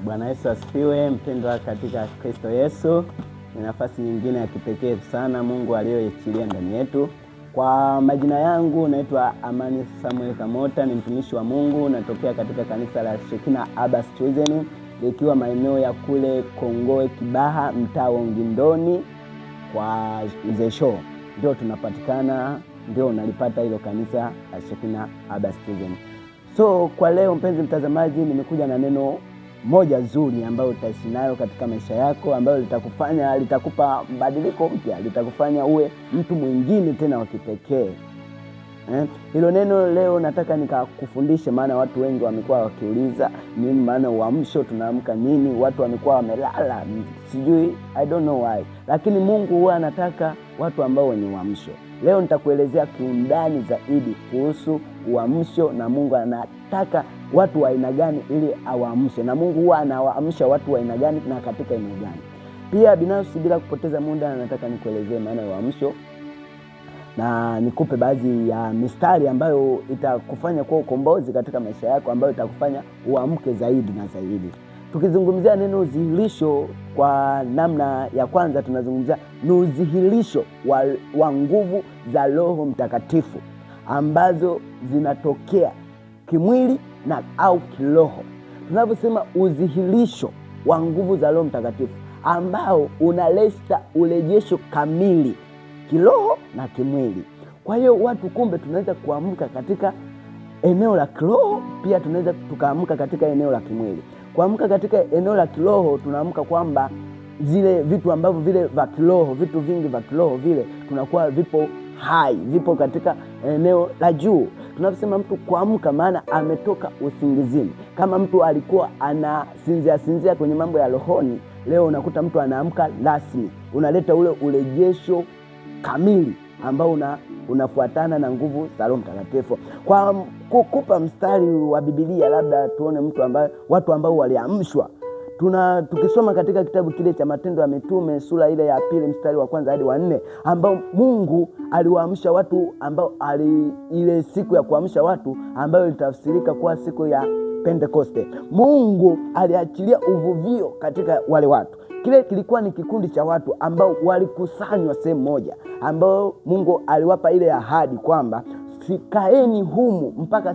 Bwana Yesu asifiwe. Mpendwa katika Kristo Yesu, ni nafasi nyingine ya kipekee sana Mungu aliyoiachilia ndani yetu. Kwa majina yangu naitwa Amani Samuel Kamota, ni mtumishi wa Mungu, natokea katika kanisa la Shekina Abbas Chosen, likiwa maeneo ya kule Kongoe Kibaha, mtaa wa Ngindoni kwa Mzee Show. Ndio tunapatikana, ndio unalipata hilo kanisa la Shekina Abbas Chosen. So kwa leo mpenzi mtazamaji, nimekuja na neno moja zuri ambayo utaishi nayo katika maisha yako, ambayo litakupa mabadiliko mpya, litakufanya uwe mtu mwingine tena wa kipekee. Hilo neno leo nataka nikakufundishe, maana watu wengi wamekuwa wakiuliza nini maana uamsho, tunaamka nini? Watu wamekuwa wamelala, sijui, I don't know why. Lakini Mungu huwa anataka watu ambao wenye uamsho. Leo nitakuelezea kiundani zaidi kuhusu uamsho, na Mungu anataka watu wa aina gani ili awaamshe, na Mungu huwa anawaamsha watu wa aina gani na katika aina gani. Pia binafsi, bila kupoteza muda, nataka nikuelezee maana ya uamsho na nikupe baadhi ya mistari ambayo itakufanya kuwa ukombozi katika maisha yako, ambayo itakufanya uamke zaidi na zaidi. Tukizungumzia neno udhihirisho, kwa namna ya kwanza tunazungumzia ni udhihirisho wa nguvu za Roho Mtakatifu ambazo zinatokea kimwili na au kiroho. Tunaposema udhihirisho wa nguvu za Roho Mtakatifu ambao unaleta urejesho kamili kiroho na kimwili. Kwa hiyo watu, kumbe tunaweza kuamka katika eneo la kiroho, pia tunaweza tukaamka katika eneo la kimwili. Kuamka katika eneo la kiroho, tunaamka kwamba zile vitu ambavyo vile vya kiroho, vitu vingi vya kiroho vile tunakuwa vipo hai, vipo katika eneo la juu. Tunaposema mtu kuamka, maana ametoka usingizini. Kama mtu alikuwa anasinzia kwenye mambo ya rohoni, leo unakuta mtu anaamka rasmi, unaleta ule urejesho kamili ambao unafuatana na nguvu za Roho Mtakatifu. Kwa kukupa mstari wa Biblia, labda tuone watu ambao waliamshwa. Tukisoma katika kitabu kile cha Matendo ya Mitume sura ile ya 2 mstari wa 1 hadi wa 4, ambao Mungu aliwaamsha watu, ambao ile siku ya kuamsha watu ambayo ilitafsirika kuwa siku ya Pentekoste. Mungu aliachilia uvuvio katika wale watu. Kile kilikuwa ni kikundi cha watu ambao walikusanywa sehemu moja, ambao Mungu aliwapa ile ahadi kwamba fikaeni humu mpaka